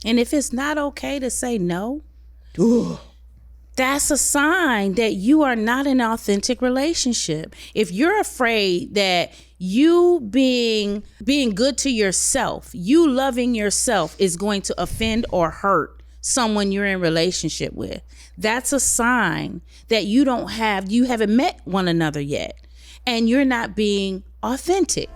And if it's not okay to say no, Ooh. that's a sign that you are not in an authentic relationship. If you're afraid that you being good to yourself, you loving yourself is going to offend or hurt someone you're in relationship with, that's a sign that you haven't met one another yet, and you're not being authentic.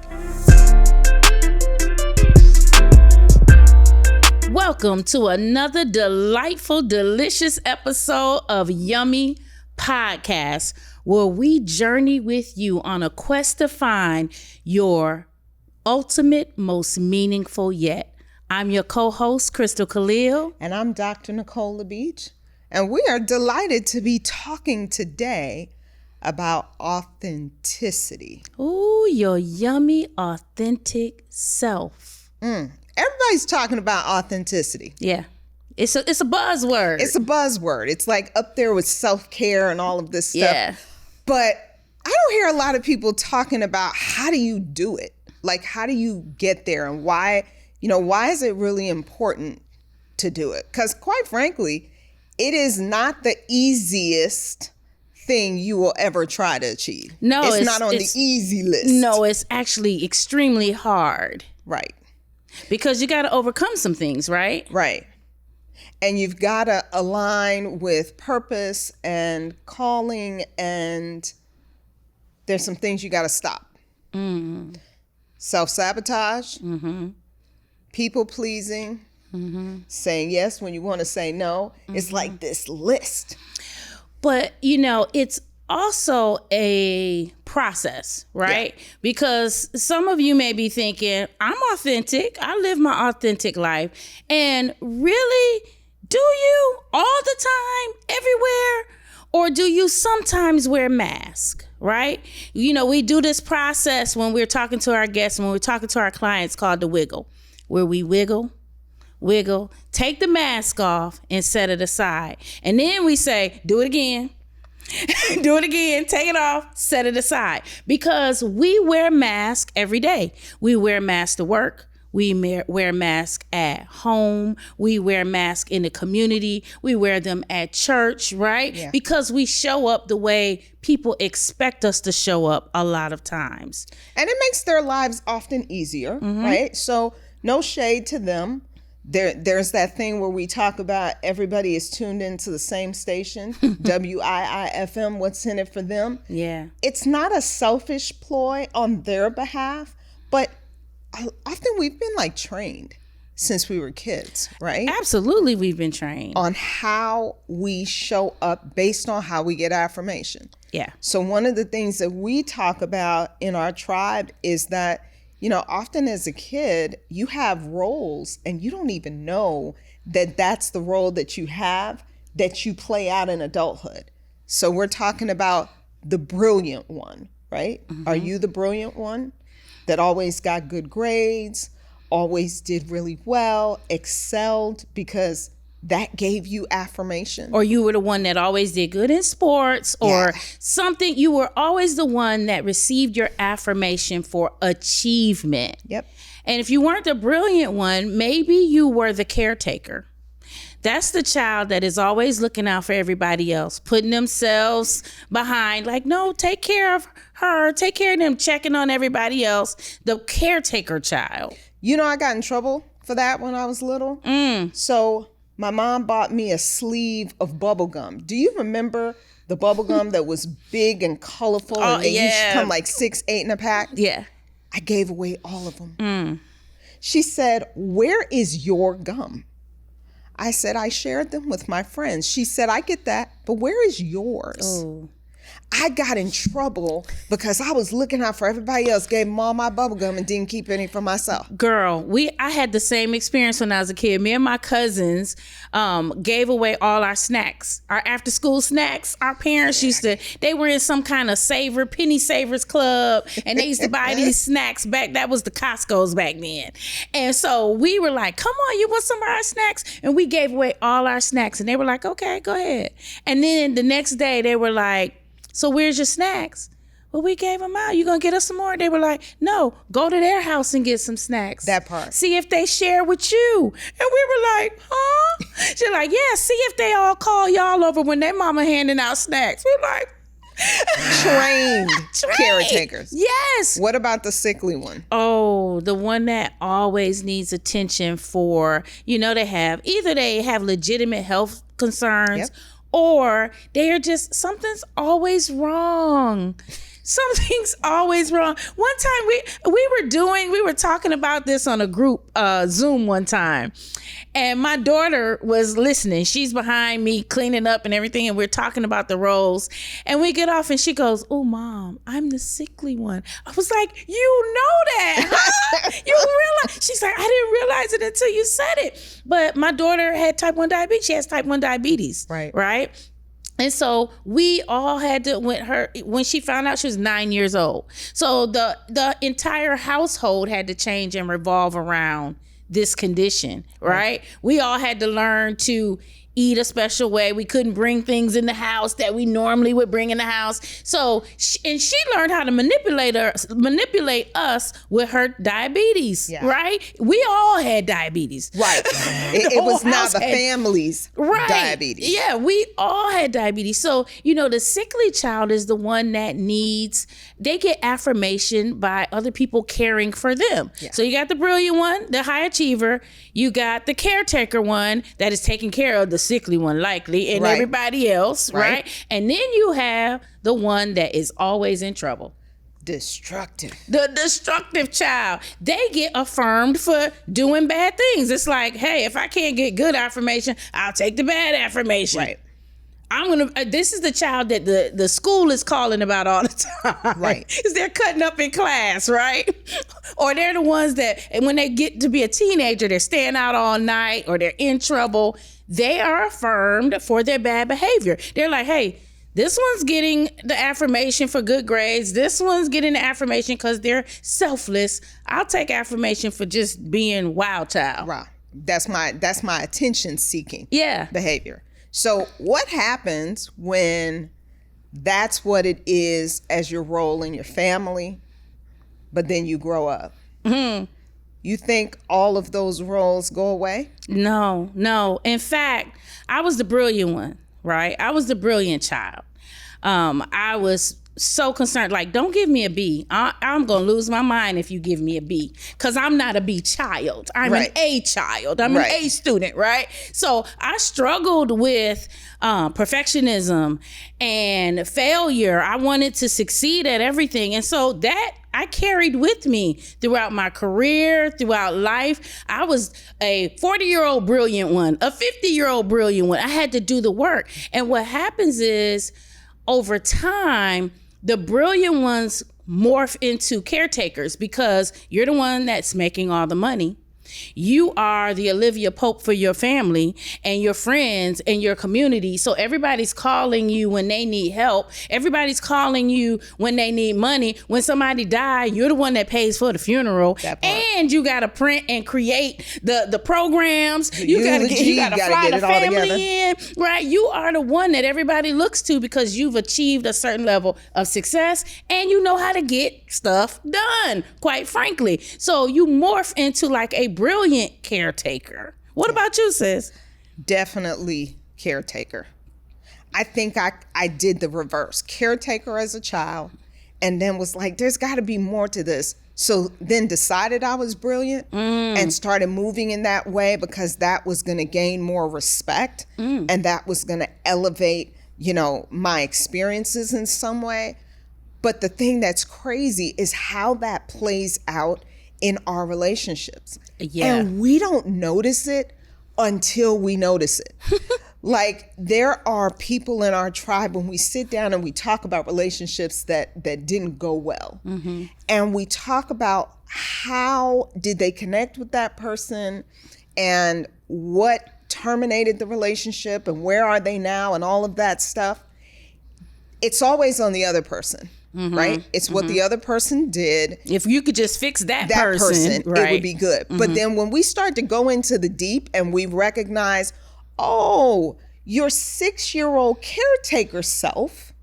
Welcome to another delightful, delicious episode of Yummy Podcast, where we journey with you on a quest to find your ultimate, most meaningful yet. I'm your co-host, Crystal Khalil. And I'm Dr. Nicole LaBeach. And we are delighted to be talking today about authenticity. Ooh, your yummy, authentic self. Everybody's talking about authenticity. Yeah. It's a buzzword. It's a buzzword. It's like up there with self-care and all of this stuff. Yeah. But I don't hear a lot of people talking about how do you do it? Like, how do you get there, and why is it really important to do it? Because quite frankly, it is not the easiest thing you will ever try to achieve. No, it's not on the easy list. No, it's actually extremely hard. Right. Because you got to overcome some things, right? Right. And you've got to align with purpose and calling, and there's some things you got to stop. Mm-hmm. Self-sabotage, people-pleasing, saying yes when you want to say no. It's like this list. But, it's also a process, right? Yeah. Because some of you may be thinking, I'm authentic. I live my authentic life. And really, do you all the time, everywhere? Or do you sometimes wear a mask, right? We do this process when we're talking to our guests, when we're talking to our clients, called the wiggle, where we wiggle, take the mask off and set it aside. And then we say, do it again. Do it again, take it off, set it aside. Because we wear masks every day. We wear masks to work. We wear masks at home. We wear masks in the community. We wear them at church, right? Yeah. Because we show up the way people expect us to show up a lot of times. And it makes their lives often easier, right? So no shade to them. There's that thing where we talk about everybody is tuned into the same station, WIIFM, what's in it for them. Yeah. It's not a selfish ploy on their behalf, but often we've been trained since we were kids, right? Absolutely, we've been trained. On how we show up based on how we get affirmation. Yeah. So one of the things that we talk about in our tribe is that often as a kid, you have roles and you don't even know that that's the role that you have that you play out in adulthood. So we're talking about the brilliant one, right? Are you the brilliant one that always got good grades, always did really well, excelled because that gave you affirmation? Or you were the one that always did good in sports or something. You were always the one that received your affirmation for achievement. Yep. And if you weren't the brilliant one, maybe you were the caretaker. That's the child that is always looking out for everybody else, putting themselves behind, no, take care of her, take care of them, checking on everybody else. The caretaker child. I got in trouble for that when I was little. So my mom bought me a sleeve of bubble gum. Do you remember the bubble gum that was big and colorful and they used to come 6, 8 in a pack? Yeah. I gave away all of them. She said, "Where is your gum?" I said, "I shared them with my friends." She said, "I get that, but where is yours?" Oh. I got in trouble because I was looking out for everybody else, gave them all my bubble gum and didn't keep any for myself. Girl, I had the same experience when I was a kid. Me and my cousins gave away all our snacks, our after school snacks. Our parents they were in some kind of penny savers club, and they used to buy these snacks back. That was the Costco's back then. And so we were like, come on, you want some of our snacks? And we gave away all our snacks, and they were like, okay, go ahead. And then the next day they were like, so where's your snacks? Well, we gave them out. You gonna get us some more? They were like, no, go to their house and get some snacks. That part. See if they share with you. And we were like, huh? She's like, yeah, see if they all call y'all over when their mama handing out snacks. We're like, trained caretakers. Yes. What about the sickly one? Oh, the one that always needs attention for, they have legitimate health concerns. Yep. Or they are just, something's always wrong. Something's always wrong. One time we were talking about this on a group Zoom one time, and my daughter was listening. She's behind me cleaning up and everything, and we're talking about the roles. And we get off and she goes, "Oh, Mom, I'm the sickly one." I was like, "You know that, huh? You realize?" She's like, "I didn't realize it until you said it." But my daughter had type 1 diabetes. She has type 1 diabetes. Right. And so we all had to, when she found out, she was 9 years old. So the entire household had to change and revolve around this condition, right? We all had to learn to eat a special way. We couldn't bring things in the house that we normally would bring in the house. So, she learned how to manipulate us with her diabetes, right? We all had diabetes. Right. It was not the family's diabetes. Yeah, we all had diabetes. So, the sickly child is the one that they get affirmation by other people caring for them. Yeah. So you got the brilliant one, the high achiever. You got the caretaker one that is taking care of the sickly one, likely, and everybody else, right? And then you have the one that is always in trouble. Destructive. The destructive child. They get affirmed for doing bad things. It's like, hey, if I can't get good affirmation, I'll take the bad affirmation. Right. This is the child that the school is calling about all the time. Right. Because they're cutting up in class, right? Or they're the ones that, and when they get to be a teenager, they're staying out all night or they're in trouble. They are affirmed for their bad behavior. They're like, hey, this one's getting the affirmation for good grades. This one's getting the affirmation because they're selfless. I'll take affirmation for just being wild child. Right. That's my attention-seeking behavior. So what happens when that's what it is as your role in your family, but then you grow up? Mm-hmm. You think all of those roles go away? No. In fact, I was the brilliant one, right? I was the brilliant child. I was so concerned, like, don't give me a B. I'm going to lose my mind if you give me a B, because I'm not a B child. I'm an A child. I'm an A student, right? So I struggled with perfectionism and failure. I wanted to succeed at everything. And so that I carried with me throughout my career, throughout life. I was a 40-year-old brilliant one, a 50-year-old brilliant one. I had to do the work. And what happens is, over time, the brilliant ones morph into caretakers because you're the one that's making all the money. You are the Olivia Pope for your family and your friends and your community. So everybody's calling you when they need help. Everybody's calling you when they need money. When somebody dies, you're the one that pays for the funeral. And you got to print and create the programs. You got to fly the family in, right? You are the one that everybody looks to because you've achieved a certain level of success and you know how to get stuff done, quite frankly. So you morph into like a brilliant caretaker. What about you, sis? Definitely caretaker. I think I did the reverse. Caretaker as a child, and then was like, there's got to be more to this. So then decided I was brilliant and started moving in that way because that was going to gain more respect and that was going to elevate, my experiences in some way. But the thing that's crazy is how that plays out in our relationships. Yeah. And we don't notice it until we notice it. Like, there are people in our tribe when we sit down and we talk about relationships that didn't go well. Mm-hmm. And we talk about how did they connect with that person and what terminated the relationship and where are they now and all of that stuff. It's always on the other person. Mm-hmm. Right? It's what the other person did. If you could just fix that person, it would be good. Mm-hmm. But then when we start to go into the deep and we recognize, your 6-year-old caretaker self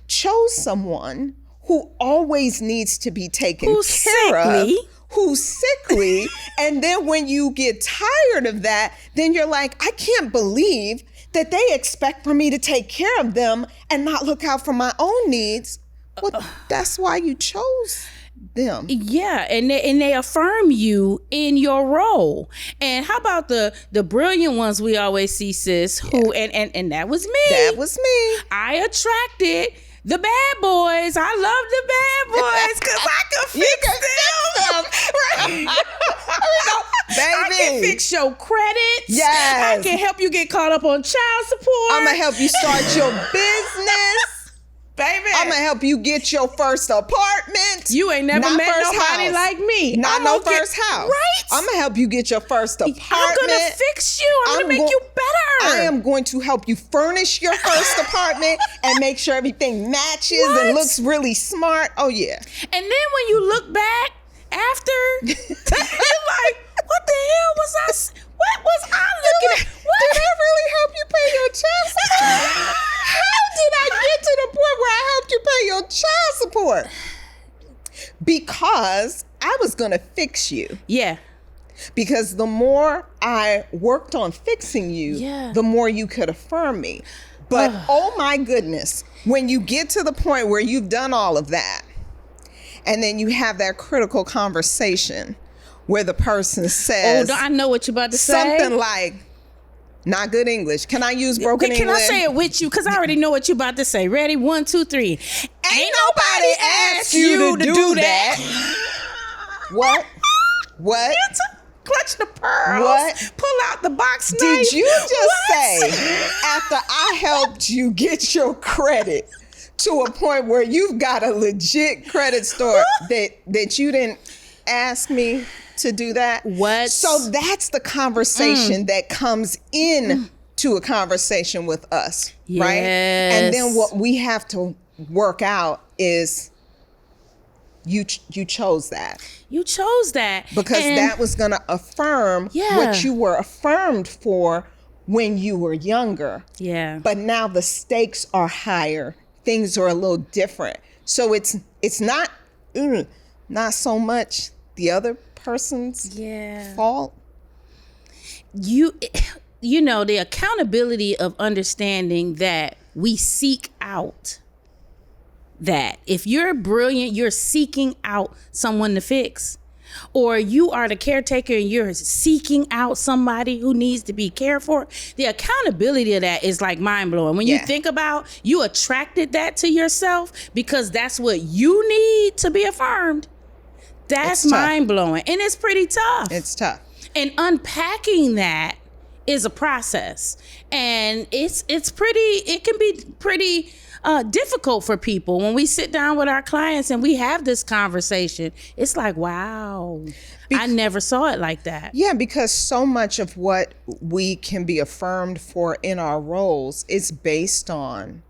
chose someone who who always needs to be taken Who's care sickly. of, who's sickly. And then when you get tired of that, then you're like, I can't believe that they expect for me to take care of them and not look out for my own needs. Well, that's why you chose them. Yeah, and they affirm you in your role. And how about the brilliant ones we always see, sis, who and that was me. That was me. I attracted the bad boys. I love the bad boys because I can fix them. Right? I can fix your credits. Yes. I can help you get caught up on child support. I'm going to help you start your business. Baby, I'm going to help you get your first apartment. You ain't never met nobody like me. Not no first house. Right? I'm going to help you get your first apartment. I'm going to fix you. I'm going to make you better. I am going to help you furnish your first apartment and make sure everything matches and looks really smart. Oh, yeah. And then when you look back after, you're like, what the hell was I? What was I looking at? What? Did I really help you pay your child support? How did I get to the point where I helped you pay your child support? Because I was going to fix you. Yeah. Because the more I worked on fixing you, the more you could affirm me. But oh my goodness, when you get to the point where you've done all of that, and then you have that critical conversation where the person says, I know what you're about to say. Something like, not good English. Can I use broken English? Can I say it with you? Because I already know what you're about to say. Ready? 1, 2, 3. Ain't nobody asked you to do that. What? What? Clutch the pearls. What? Pull out the box knife. Did you just say, after I helped you get your credit to a point where you've got a legit credit score, that you didn't ask me to do that? What? So that's the conversation that comes in to a conversation with us, right? And then what we have to work out is you chose that. You chose that. Because that was going to affirm what you were affirmed for when you were younger. Yeah. But now the stakes are higher. Things are a little different. So it's not so much the other person's fault. You know, the accountability of understanding that we seek out that. If you're brilliant, you're seeking out someone to fix. Or you are the caretaker and you're seeking out somebody who needs to be cared for. The accountability of that is like mind blowing. When you think about, you attracted that to yourself because that's what you need to be affirmed. That's mind blowing. And it's pretty tough. It's tough. And unpacking that is a process. And it can be pretty difficult for people. When we sit down with our clients and we have this conversation, it's like, wow, I never saw it like that. Yeah, because so much of what we can be affirmed for in our roles is based on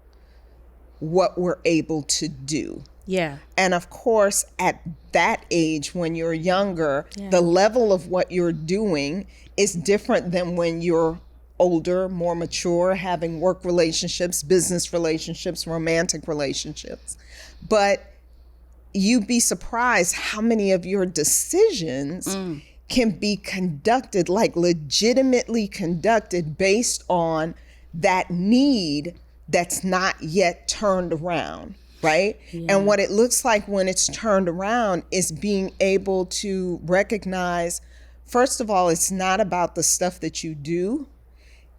what we're able to do. Yeah. And of course, at that age, when you're younger, the level of what you're doing is different than when you're older, more mature, having work relationships, business relationships, romantic relationships. But you'd be surprised how many of your decisions can be conducted, like legitimately conducted based on that need that's not yet turned around. Right? Yeah. And what it looks like when it's turned around is being able to recognize, first of all, it's not about the stuff that you do.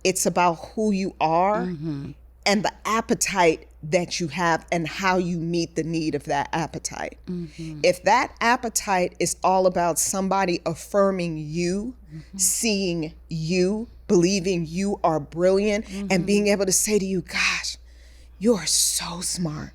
It's about who you are and the appetite that you have and how you meet the need of that appetite. If that appetite is all about somebody affirming you, seeing you, believing you are brilliant, and being able to say to you, gosh, you're so smart.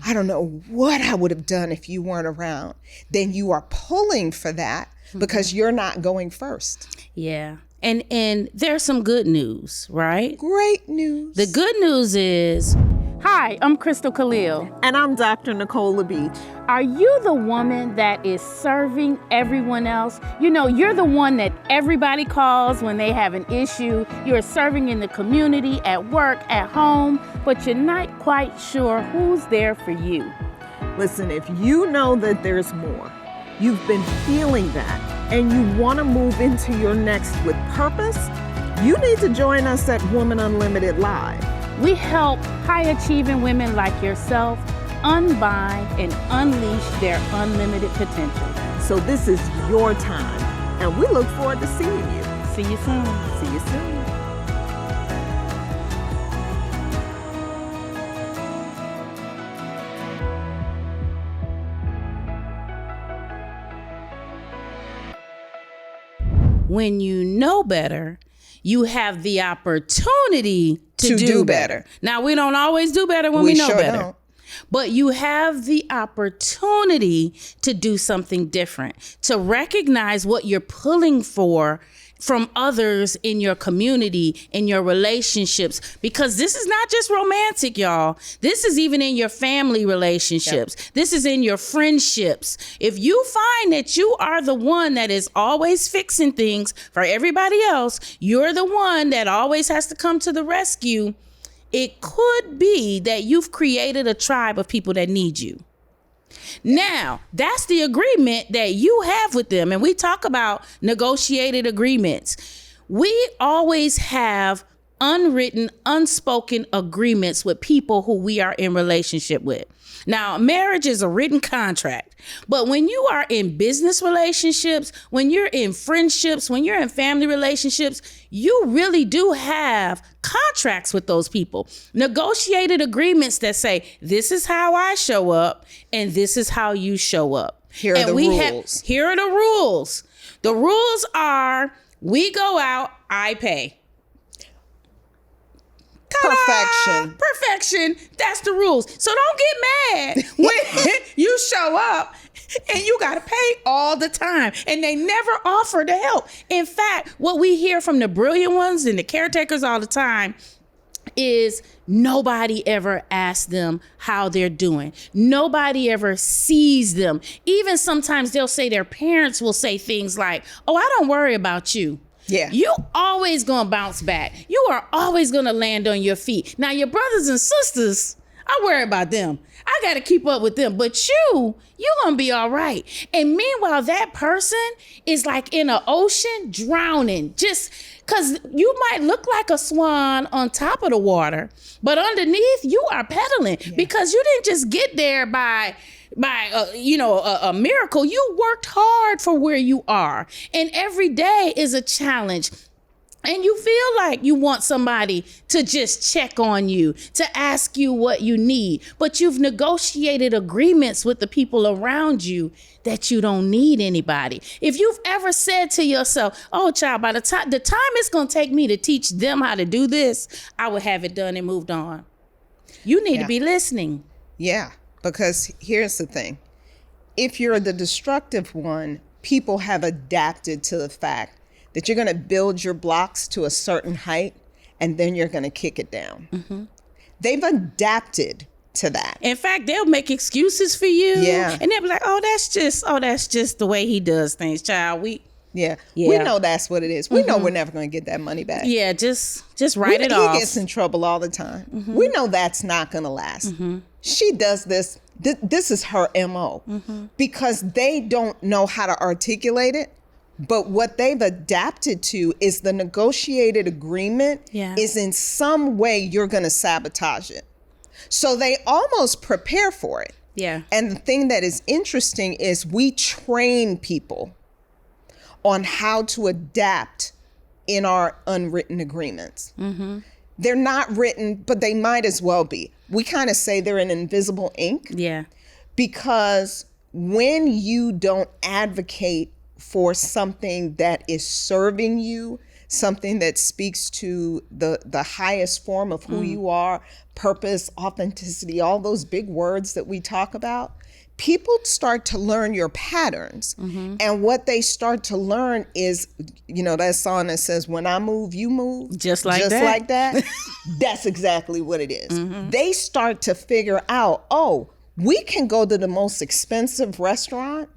I don't know what I would have done if you weren't around. Then you are pulling for that because you're not going first. Yeah. And there's some good news, right? Great news. The good news is, hi, I'm Crystal Khalil. And I'm Dr. Nicole LaBeach. Are you the woman that is serving everyone else? You know, you're the one that everybody calls when they have an issue. You're serving in the community, at work, at home, but you're not quite sure who's there for you. Listen, if you know that there's more, you've been feeling that, and you want to move into your next with purpose, you need to join us at Woman Unlimited Live. We help high-achieving women like yourself unbind and unleash their unlimited potential. So this is your time, and we look forward to seeing you. See you soon. See you soon. When you know better, you have the opportunity to do better. Now, we don't always do better when we know better. Don't. But you have the opportunity to do something different, to recognize what you're pulling for from others in your community, in your relationships, because this is not just romantic, y'all. This is even in your family relationships. Yep. This is in your friendships. If you find that you are the one that is always fixing things for everybody else, you're the one that always has to come to the rescue, it could be that you've created a tribe of people that need you. Now, that's the agreement that you have with them. And we talk about negotiated agreements. We always have unwritten, unspoken agreements with people who we are in relationship with. Now, marriage is a written contract, but when you are in business relationships, when you're in friendships, when you're in family relationships, you really do have contracts with those people. Negotiated agreements that say, this is how I show up and this is how you show up. Here are the rules. Here are the rules. The rules are, we go out, I pay. Ta-da! Perfection. That's the rules. So don't get mad when you show up and you got to pay all the time and they never offer to help. In fact, what we hear from the brilliant ones and the caretakers all the time is nobody ever asks them how they're doing. Nobody ever sees them. Even sometimes they'll say their parents will say things like, oh, I don't worry about you. Yeah. You always gonna bounce back. You are always gonna land on your feet. Now, your brothers and sisters, I worry about them. I gotta keep up with them. But you're gonna be all right. And meanwhile, that person is like in an ocean drowning, just because you might look like a swan on top of the water, but underneath you are pedaling because you didn't just get there by a miracle. You worked hard for where you are, and every day is a challenge. And you feel like you want somebody to just check on you, to ask you what you need, but you've negotiated agreements with the people around you that you don't need anybody. If you've ever said to yourself, oh child, by the time it's going to take me to teach them how to do this, I would have it done and moved on. You need to be listening. Yeah. Because here's the thing. If you're the destructive one, people have adapted to the fact that you're going to build your blocks to a certain height and then you're going to kick it down. Mm-hmm. They've adapted to that. In fact, they'll make excuses for you. Yeah. And they'll be like, that's just the way he does things, child. We know that's what it is. We know we're never going to get that money back. Yeah, just write it off. He gets in trouble all the time. Mm-hmm. We know that's not going to last. Mm-hmm. She does this. This is her MO because they don't know how to articulate it. But what they've adapted to is the negotiated agreement is in some way you're going to sabotage it. So they almost prepare for it. Yeah. And the thing that is interesting is we train people on how to adapt in our unwritten agreements. Mm-hmm. They're not written, but they might as well be. We kind of say they're in invisible ink. Yeah. Because when you don't advocate for something that is serving you, something that speaks to the highest form of who you are, purpose, authenticity, all those big words that we talk about, people start to learn your patterns. Mm-hmm. And what they start to learn is, that song that says, when I move, you move. Just like that. That's exactly what it is. Mm-hmm. They start to figure out, we can go to the most expensive restaurant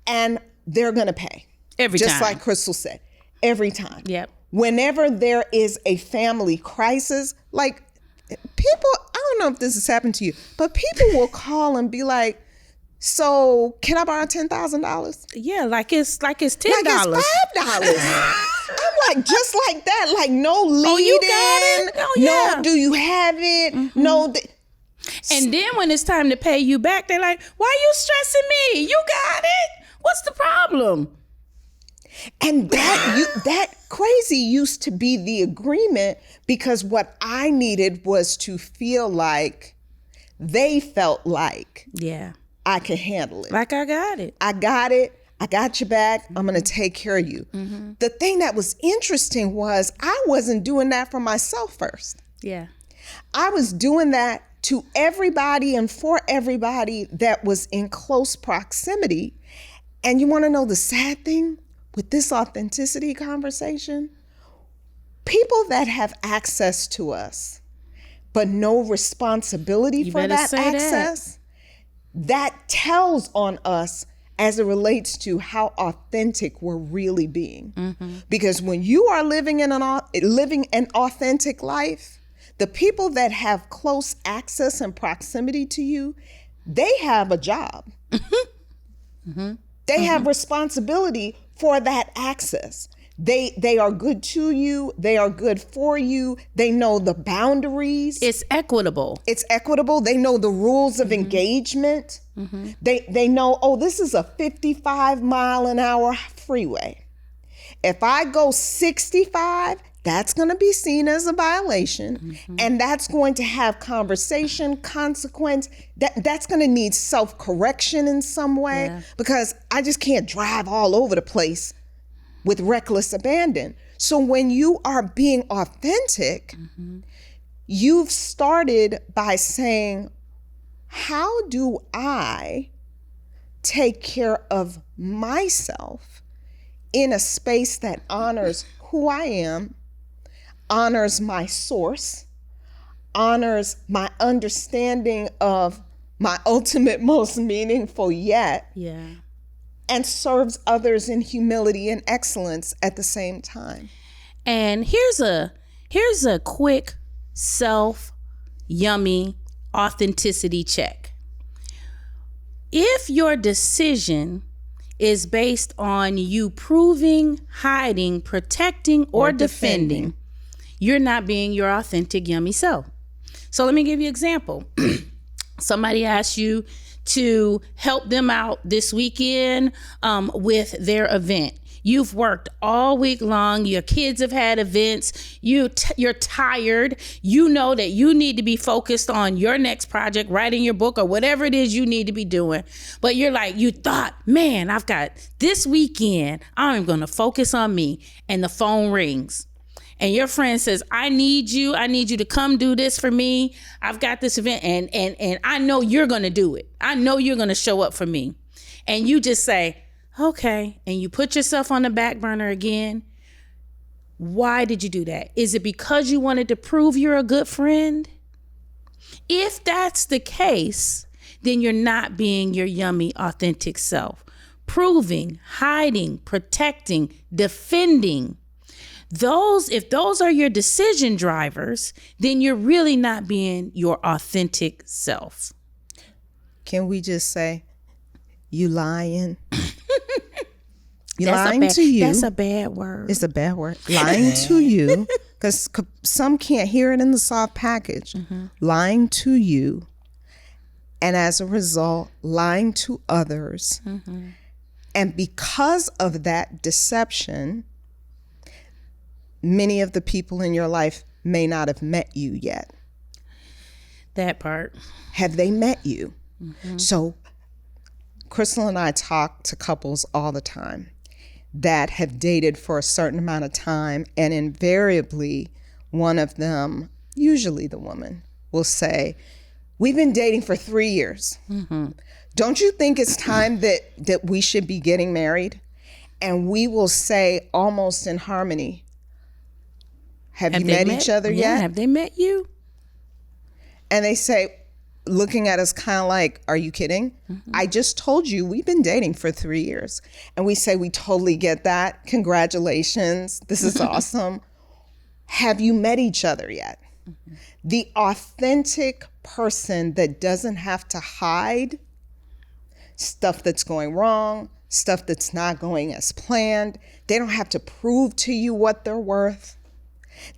and they're going to pay. Every time. Just like Crystal said, every time. Yep. Whenever there is a family crisis, like people, I don't know if this has happened to you, but people will call and be like, so can I borrow $10,000? Yeah, like it's $10. Like it's $5. I'm like, just like that, like no lead you got it? Oh, yeah. No, do you have it? No. And then when it's time to pay you back, they're like, why are you stressing me? You got it. What's the problem? And that crazy used to be the agreement, because what I needed was to feel like they felt like I could handle it. Like I got it. I got it. I got your back. I'm going to take care of you. The thing that was interesting was I wasn't doing that for myself first. Yeah. I was doing that to everybody and for everybody that was in close proximity. And you want to know the sad thing with this authenticity conversation? People that have access to us, but no responsibility for that access, that tells on us as it relates to how authentic we're really being. Because when you are living an authentic life, the people that have close access and proximity to you, they have a job. They have responsibility for that access. They are good to you. They are good for you. They know the boundaries. It's equitable. It's equitable. They know the rules of engagement. They know, oh, this is a 55-mile-an-hour freeway. If I go 65, that's going to be seen as a violation. And that's going to have conversation, consequence. That's going to need self-correction in some way, because I just can't drive all over the place with reckless abandon. So when you are being authentic, you've started by saying, how do I take care of myself in a space that honors who I am, honors my source, honors my understanding of my ultimate, most meaningful yet, and serves others in humility and excellence at the same time. And here's a quick yummy authenticity check. If your decision is based on you proving, hiding, protecting, or defending, you're not being your authentic, yummy self. So let me give you an example. Somebody asks you to help them out this weekend with their event. You've worked all week long. Your kids have had events. You're tired. You know that you need to be focused on your next project, writing your book or whatever it is you need to be doing. But you're like, you thought, man, I've got this weekend. I'm going to focus on me. And the phone rings. And your friend says, I need you to come do this for me. I've got this event and I know you're going to do it. I know you're going to show up for me. And you just say, okay. And you put yourself on the back burner again. Why did you do that? Is it because you wanted to prove you're a good friend? If that's the case, then you're not being your yummy, authentic self. Proving, hiding, protecting, defending. If those are your decision drivers, then you're really not being your authentic self. Can we just say, you lying? You lying to you. That's a bad word. It's a bad word. Lying to you, because some can't hear it in the soft package. Lying to you, and as a result, lying to others. And because of that deception, many of the people in your life may not have met you yet. That part. Have they met you? So Crystal and I talk to couples all the time that have dated for a certain amount of time, and invariably one of them, usually the woman, will say, we've been dating for 3 years. Don't you think it's time that we should be getting married? And we will say, almost in harmony, have you met each other yet? Have they met you? And they say, looking at us kind of like, are you kidding? I just told you we've been dating for 3 years. And we say, we totally get that. Congratulations. This is awesome. Have you met each other yet? The authentic person that doesn't have to hide stuff that's going wrong, stuff that's not going as planned. They don't have to prove to you what they're worth.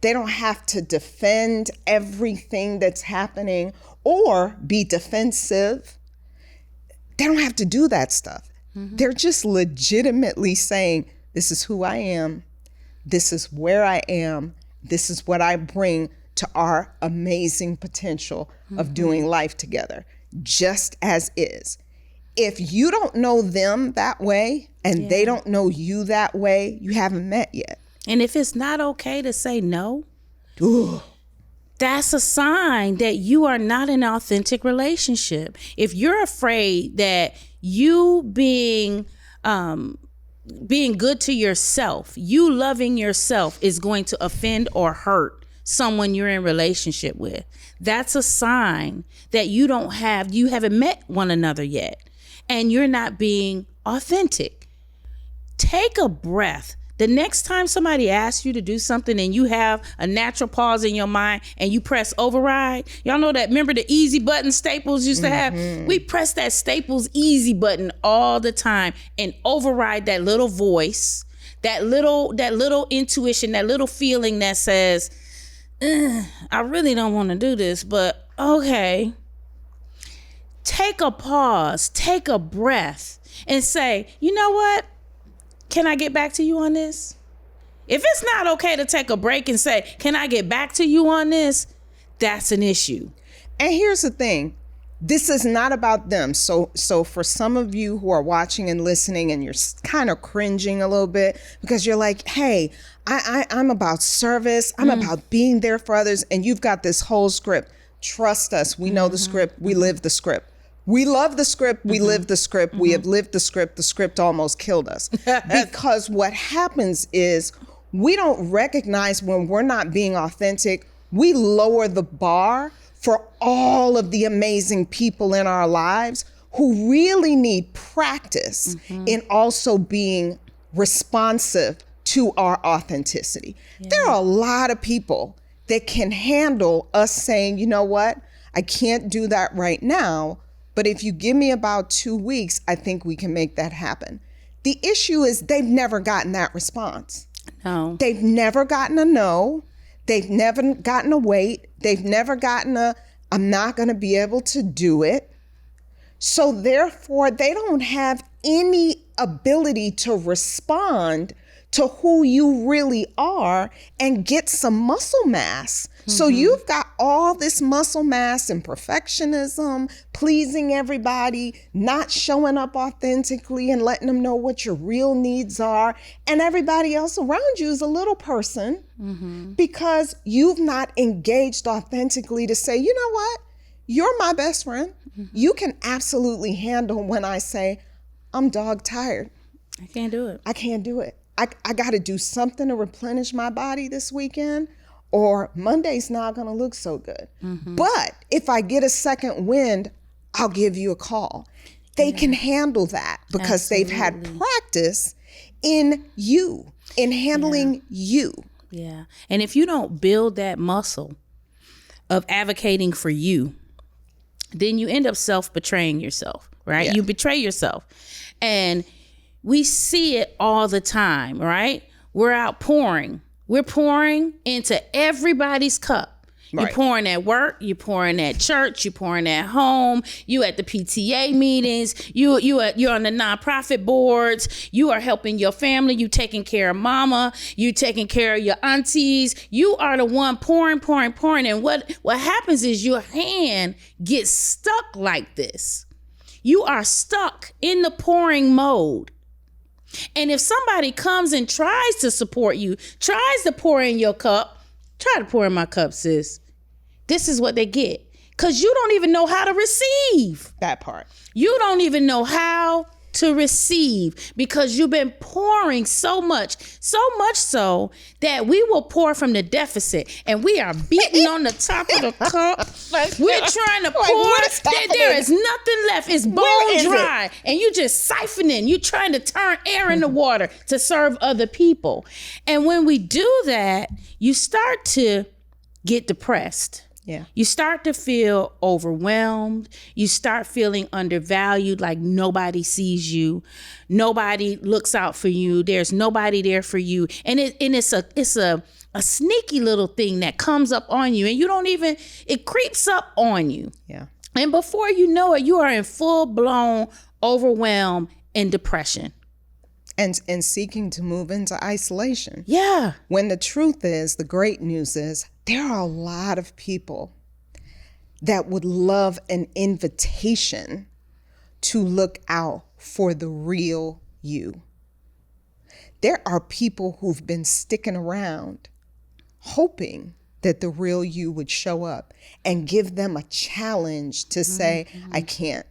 They don't have to defend everything that's happening or be defensive. They don't have to do that stuff. They're just legitimately saying, this is who I am. This is where I am. This is what I bring to our amazing potential of doing life together, just as is. If you don't know them that way and they don't know you that way, you haven't met yet. And if it's not okay to say no, that's a sign that you are not in an authentic relationship. If you're afraid that you being good to yourself, you loving yourself is going to offend or hurt someone you're in relationship with, that's a sign that you haven't met one another yet and you're not being authentic. Take a breath. The next time somebody asks you to do something and you have a natural pause in your mind and you press override, y'all know that, remember the easy button Staples used to have? We press that Staples easy button all the time and override that little voice, that little intuition, that little feeling that says, I really don't want to do this, but okay. Take a pause, take a breath and say, you know what? Can I get back to you on this? If it's not okay to take a break and say, can I get back to you on this? That's an issue. And here's the thing. This is not about them. So for some of you who are watching and listening and you're kind of cringing a little bit because you're like, hey, I'm about service. I'm about being there for others. And you've got this whole script. Trust us. We know the script. We live the script. We love the script. We live the script. We have lived the script. The script almost killed us. Because what happens is we don't recognize when we're not being authentic. We lower the bar for all of the amazing people in our lives who really need practice in also being responsive to our authenticity. There are a lot of people that can handle us saying, you know what, I can't do that right now, but if you give me about 2 weeks, I think we can make that happen. The issue is they've never gotten that response. No. They've never gotten a no. They've never gotten a wait. They've never gotten a, I'm not going to be able to do it. So therefore, they don't have any ability to respond to who you really are and get some muscle mass. So you've got all this muscle mass and perfectionism, pleasing everybody, not showing up authentically and letting them know what your real needs are. And everybody else around you is a little person because you've not engaged authentically to say, you know what? You're my best friend. You can absolutely handle when I say, I'm dog tired. I can't do it. I can't do it. I got to do something to replenish my body this weekend, or Monday's not going to look so good. But if I get a second wind, I'll give you a call. They can handle that because they've had practice in you, in handling you. Yeah. And if you don't build that muscle of advocating for you, then you end up self-betraying yourself, right? You betray yourself. And we see it all the time, right? We're outpouring. We're pouring into everybody's cup. You're pouring at work, you're pouring at church, you're pouring at home, you at the PTA meetings, you're on the nonprofit boards, you are helping your family, you taking care of mama, you taking care of your aunties, you are the one pouring. And what happens is your hand gets stuck like this. You are stuck in the pouring mode. And if somebody comes and tries to support you, tries to pour in your cup, try to pour in my cup, sis. This is what they get. Because you don't even know how to receive. That part. You don't even know how to receive because you've been pouring so much so that we will pour from the deficit and we are beating on the top of the cup. We're trying to pour. There is nothing left. It's bone dry. And you just siphoning. You're trying to turn air in the water to serve other people. And when we do that, you start to get depressed. Yeah. You start to feel overwhelmed. You start feeling undervalued, like nobody sees you. Nobody looks out for you. There's nobody there for you. And it's a sneaky little thing that comes up on you, and you don't even, it creeps up on you. Yeah. And before you know it, you are in full blown overwhelm and depression. And seeking to move into isolation. Yeah. When the truth is, the great news is, there are a lot of people that would love an invitation to look out for the real you. There are people who've been sticking around hoping that the real you would show up and give them a challenge to say, I can't.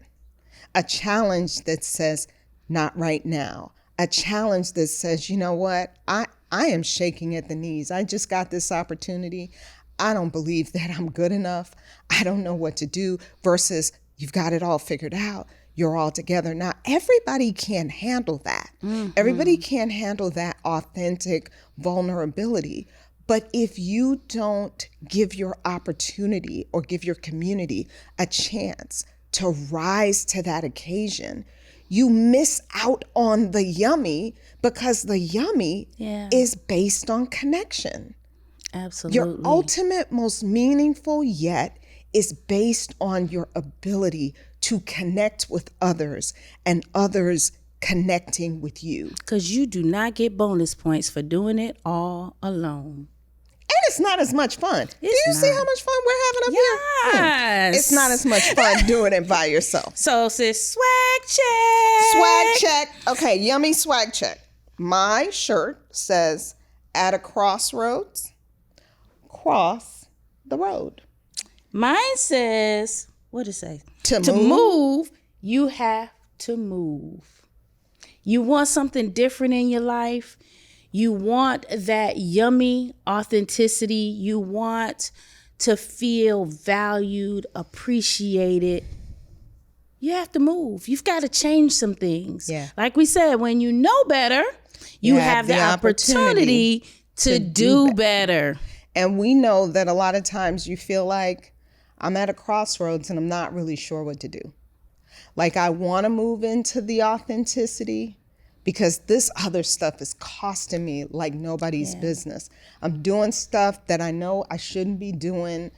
A challenge that says, not right now. A challenge that says, you know what, I am shaking at the knees. I just got this opportunity. I don't believe that I'm good enough. I don't know what to do, versus you've got it all figured out. You're all together. Now, everybody can't handle that. Everybody can't handle that authentic vulnerability. But if you don't give your opportunity or give your community a chance to rise to that occasion, you miss out on the yummy, because the yummy is based on connection. Absolutely. Your ultimate, most meaningful yet is based on your ability to connect with others and others connecting with you. Because you do not get bonus points for doing it all alone. And it's not as much fun. Do you see how much fun we're having up here? Yes. It's not as much fun doing it by yourself. So, sis, swag check. Swag check. Okay, yummy swag check. My shirt says, at a crossroads, cross the road. Mine says, what does it say? To move, you have to move. You want something different in your life. You want that yummy authenticity. You want to feel valued, appreciated. You have to move. You've got to change some things. Yeah. Like we said, when you know better, you have the opportunity to do better. And we know that a lot of times you feel like, I'm at a crossroads and I'm not really sure what to do. Like, I want to move into the authenticity, because this other stuff is costing me like nobody's business. I'm doing stuff that I know I shouldn't be doing.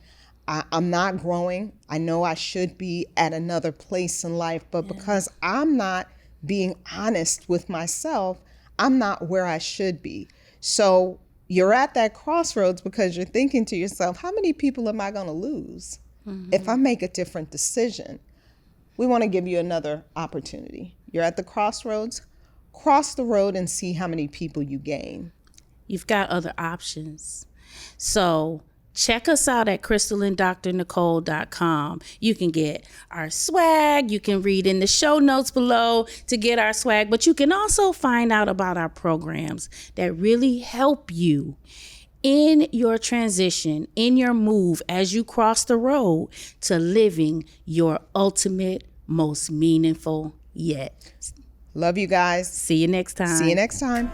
I'm not growing. I know I should be at another place in life, but because I'm not being honest with myself, I'm not where I should be. So you're at that crossroads because you're thinking to yourself, how many people am I going to lose if I make a different decision? We want to give you another opportunity. You're at the crossroads. Cross the road and see how many people you gain. You've got other options. So check us out at crystalanddrnicole.com. You can get our swag. You can read in the show notes below to get our swag, but you can also find out about our programs that really help you in your transition, in your move as you cross the road to living your ultimate, most meaningful yet. Love you guys. See you next time. See you next time.